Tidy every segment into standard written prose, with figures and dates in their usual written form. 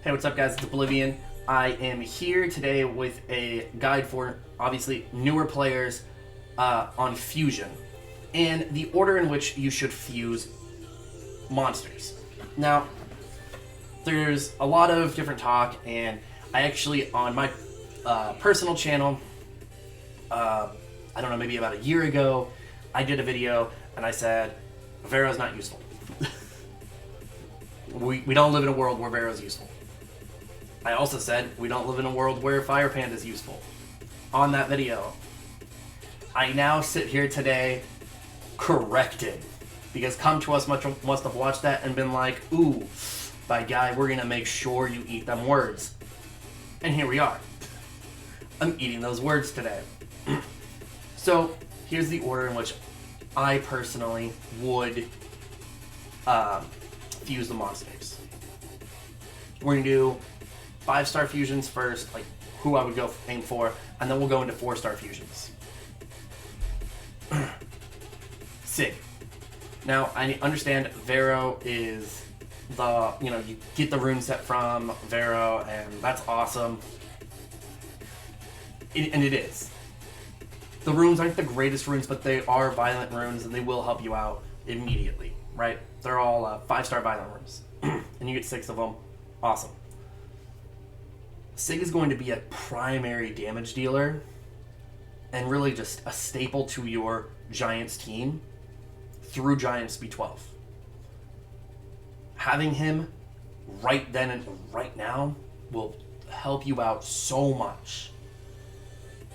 Hey, what's up guys, it's Oblivion. I am here today with a guide for, obviously, newer players on Fusion, and the order in which you should fuse monsters. Now, there's a lot of different talk, and I actually, on my personal channel, I don't know, maybe about a year ago, I did a video, and I said, Vero's not useful. we don't live in a world where Vero's useful. I also said we don't live in a world where Fire Panda is useful. On that video, I now sit here today corrected, because Come To Us must have watched that and been like, ooh, by guy, we're gonna make sure you eat them words. And here we are. I'm eating those words today. So here's the order in which I personally would fuse the monsters. We're gonna do 5-star fusions first, like who I would go aim for, and then we'll go into 4-star fusions. Sig. Now, I understand Vero is the, you get the rune set from Vero, and that's awesome. And it is. The runes aren't the greatest runes, but they are violent runes, and they will help you out immediately, right? They're all 5-star violent runes, and you get 6 of them. Awesome. Sig is going to be a primary damage dealer and really just a staple to your Giants team through Giants B12. Having him right then and right now will help you out so much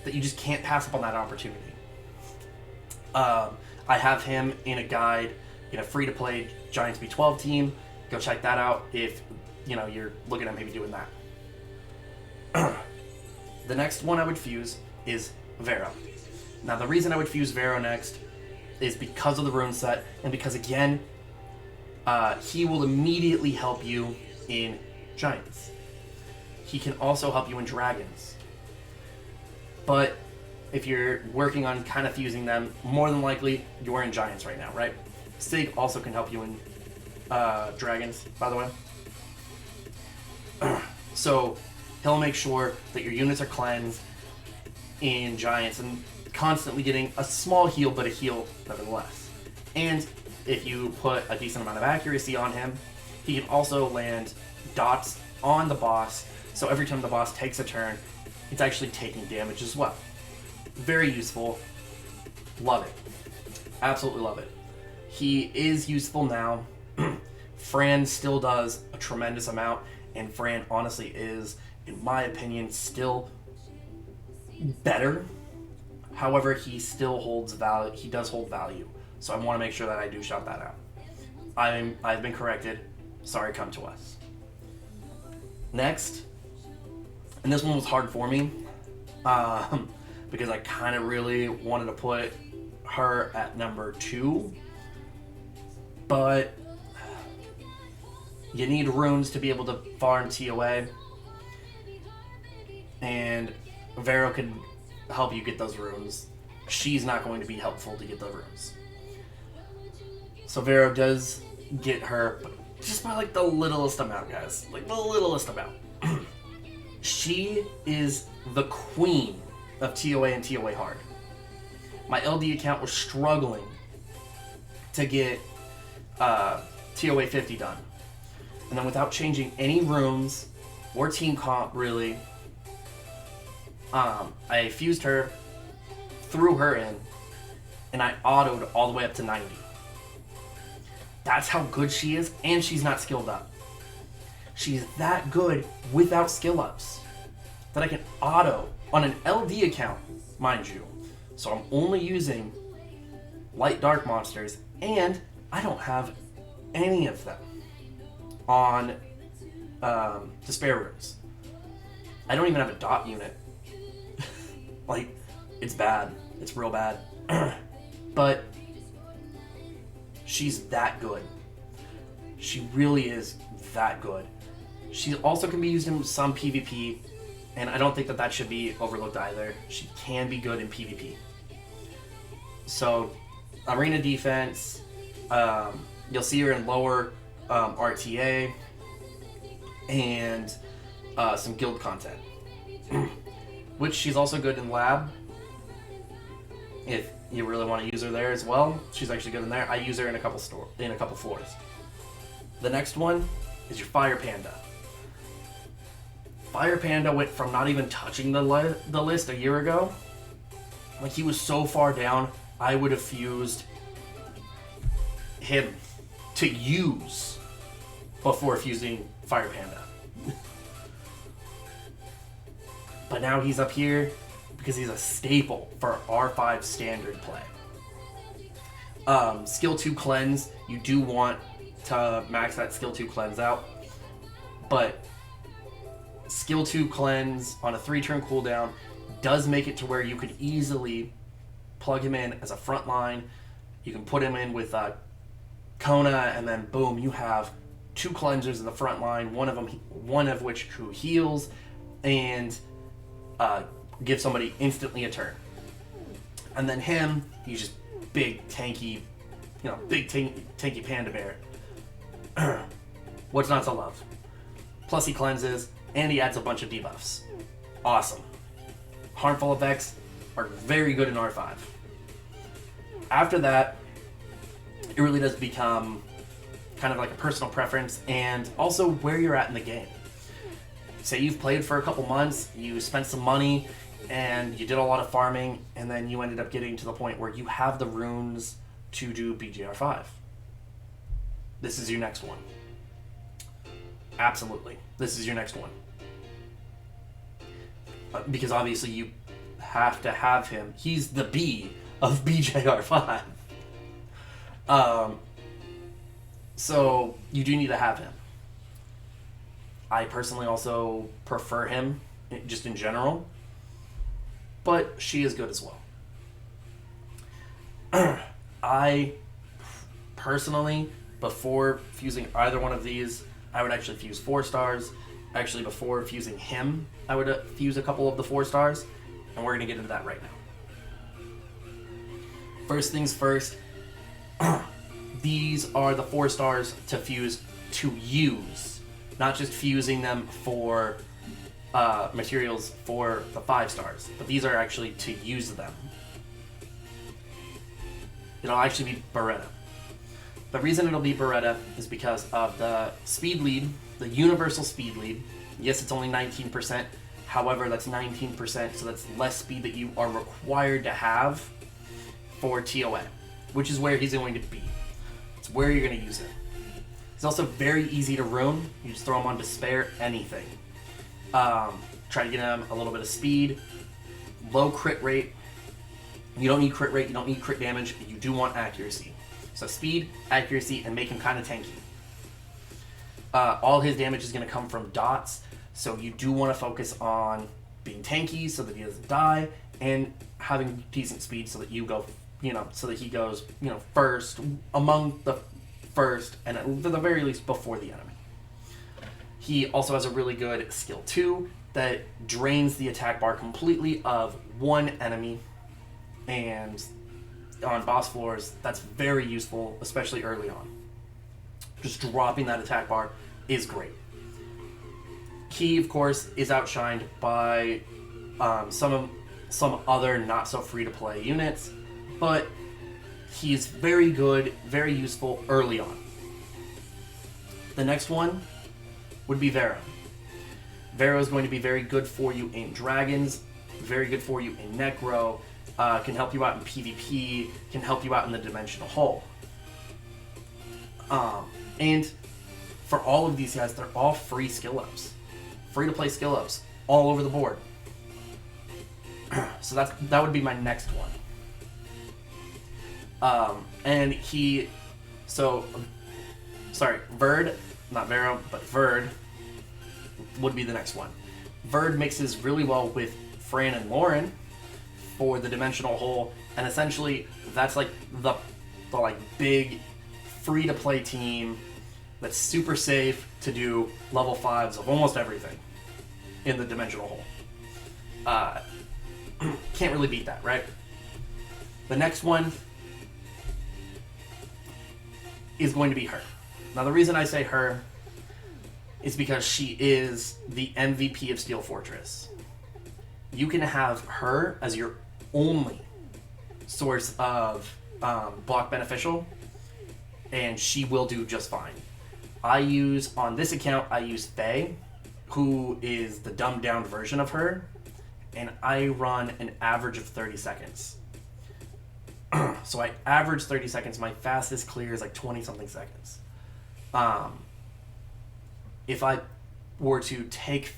that you just can't pass up on that opportunity. I have him in a guide in a free-to-play Giants B12 team. Go check that out if you're looking at maybe doing that. The next one I would fuse is Vero. Now, the reason I would fuse Vero next is because of the rune set, and because, again, he will immediately help you in Giants. He can also help you in Dragons. But if you're working on kind of fusing them, more than likely, you're in Giants right now, right? Sig also can help you in Dragons, by the way. So he'll make sure that your units are cleansed in Giants and constantly getting a small heal, but a heal nevertheless. And if you put a decent amount of accuracy on him, he can also land dots on the boss, so every time the boss takes a turn, it's actually taking damage as well. Very useful. Love it. Absolutely love it. He is useful now. Fran still does a tremendous amount, and Fran honestly is, in my opinion, still better. However, he still holds value. He does hold value. So I want to make sure that I do shout that out. I've been corrected. Sorry, Come To Us. Next, and this one was hard for me, because I kind of really wanted to put her at number 2, but you need runes to be able to farm TOA, and Vero can help you get those runes. She's not going to be helpful to get the runes. So Vero does get her, but just by like the littlest amount, guys. Like the littlest amount. She is the queen of TOA and TOA hard. My LD account was struggling to get TOA 50 done. And then without changing any runes or team comp, really, I fused her, threw her in, and I autoed all the way up to 90. That's how good she is, and she's not skilled up. She's that good without skill ups that I can auto on an LD account, mind you. So I'm only using light dark monsters, and I don't have any of them on Despair Runes. I don't even have a dot unit. Like, it's bad. It's real bad. But she's that good. She really is that good. She also can be used in some PvP, and I don't think that should be overlooked either. She can be good in PvP. So, arena defense, you'll see her in lower RTA, and some guild content. Which she's also good in lab. If you really want to use her there as well, she's actually good in there. I use her in a couple floors. The next one is your Fire Panda. Fire Panda went from not even touching the list a year ago. Like, he was so far down, I would have fused him to use before fusing Fire Panda. But now he's up here because he's a staple for R5 standard play. Skill 2 cleanse, you do want to max that skill 2 cleanse out, but skill 2 cleanse on a 3-turn cooldown does make it to where you could easily plug him in as a front line. You can put him in with Kona, and then boom, you have 2 cleansers in the front line, one of which who heals and give somebody instantly a turn. And then him, he's just big tanky, tanky panda bear. What's not to love? Plus he cleanses, and he adds a bunch of debuffs. Awesome. Harmful effects are very good in R5. After that, it really does become kind of like a personal preference, and also where you're at in the game. Say you've played for a couple months, you spent some money, and you did a lot of farming, and then you ended up getting to the point where you have the runes to do BGR5. This is your next one. Absolutely. This is your next one. Because obviously you have to have him. He's the B of BJR5. So you do need to have him. I personally also prefer him, just in general. But she is good as well. I personally, before fusing either one of these, I would actually fuse 4 stars. Actually, before fusing him, I would fuse a couple of the 4 stars. And we're going to get into that right now. First things first, these are the 4 stars to fuse to use. Not just fusing them for materials for the 5 stars. But these are actually to use them. It'll actually be Beretta. The reason it'll be Beretta is because of the speed lead, the universal speed lead. Yes, it's only 19%. However, that's 19%, so that's less speed that you are required to have for TOA, which is where he's going to be. It's where you're going to use it. He's also very easy to rune. You just throw him on Despair, anything. Try to get him a little bit of speed, low crit rate. You don't need crit rate, you don't need crit damage, you do want accuracy. So speed, accuracy, and make him kind of tanky. All his damage is going to come from dots, so you do want to focus on being tanky so that he doesn't die, and having decent speed so that you go, so that he goes, first, among the first, and at the very least before the enemy. He also has a really good skill 2 that drains the attack bar completely of one enemy, and on boss floors, that's very useful, especially early on. Just dropping that attack bar is great. He, of course, is outshined by some other not so free to play units, but he's very good, very useful early on. The next one would be Vero. Vero is going to be very good for you in Dragons, very good for you in Necro, can help you out in PvP, can help you out in the Dimensional Hole. And for all of these guys, they're all free skill ups. Free to play skill ups all over the board. So that would be my next one. Verd, not Vero, but Verd would be the next one. Verd mixes really well with Fran and Lauren for the Dimensional Hole, and essentially that's like the big free to play team that's super safe to do level 5s of almost everything in the Dimensional Hole. Can't really beat that, right? The next one is going to be her. Now the reason I say her is because she is the MVP of Steel Fortress. You can have her as your only source of block beneficial, and she will do just fine. On this account, I use Faye, who is the dumbed down version of her, and I run an average of 30 seconds. So I average 30 seconds. My fastest clear is like 20 something seconds. If I were to take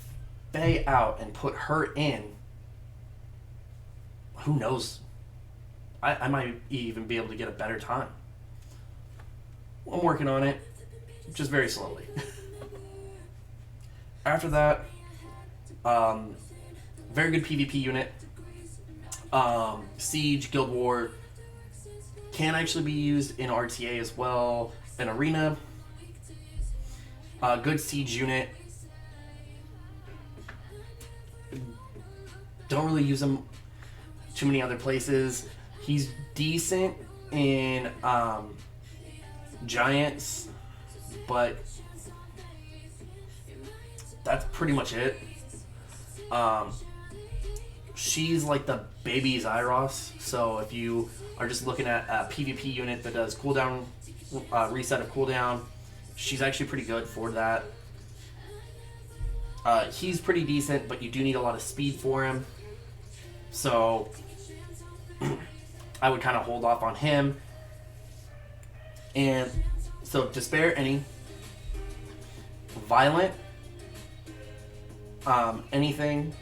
Faye out and put her in, who knows? I might even be able to get a better time. I'm working on it, just very slowly. After that, very good PvP unit. Siege, Guild War can actually be used in RTA as well, in Arena. Good Siege unit. Don't really use him too many other places. He's decent in Giants, but that's pretty much it. She's like the baby Zyros, so if you are just looking at a PvP unit that does cooldown, reset of cooldown, she's actually pretty good for that. He's pretty decent, but you do need a lot of speed for him, so I would kind of hold off on him. And so to spare any violent, anything,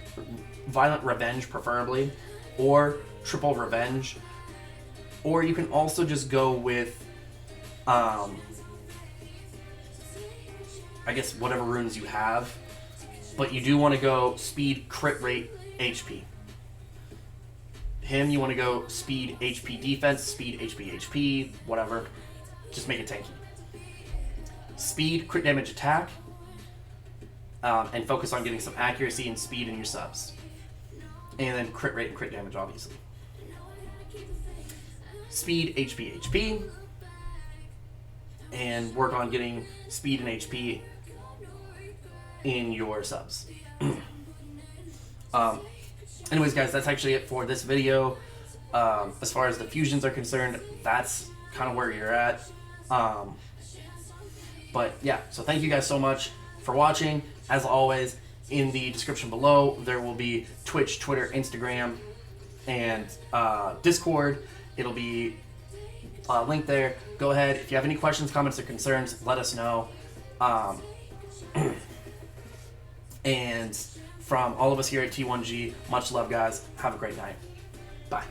violent revenge preferably, or triple revenge, or you can also just go with, I guess whatever runes you have, but you do want to go speed, crit rate, HP. Him, you want to go speed, HP defense, speed, HP, whatever. Just make it tanky. Speed, crit damage, attack, and focus on getting some accuracy and speed in your subs. And then crit rate and crit damage, obviously. Speed, HP, and work on getting speed and HP in your subs. Anyways, guys, that's actually it for this video. As far as the fusions are concerned, that's kind of where you're at. But yeah, so thank you guys so much for watching. As always, in the description below, there will be Twitch, Twitter, Instagram, and Discord. It'll be linked there. Go ahead. If you have any questions, comments, or concerns, let us know. And from all of us here at T1G, much love, guys. Have a great night. Bye.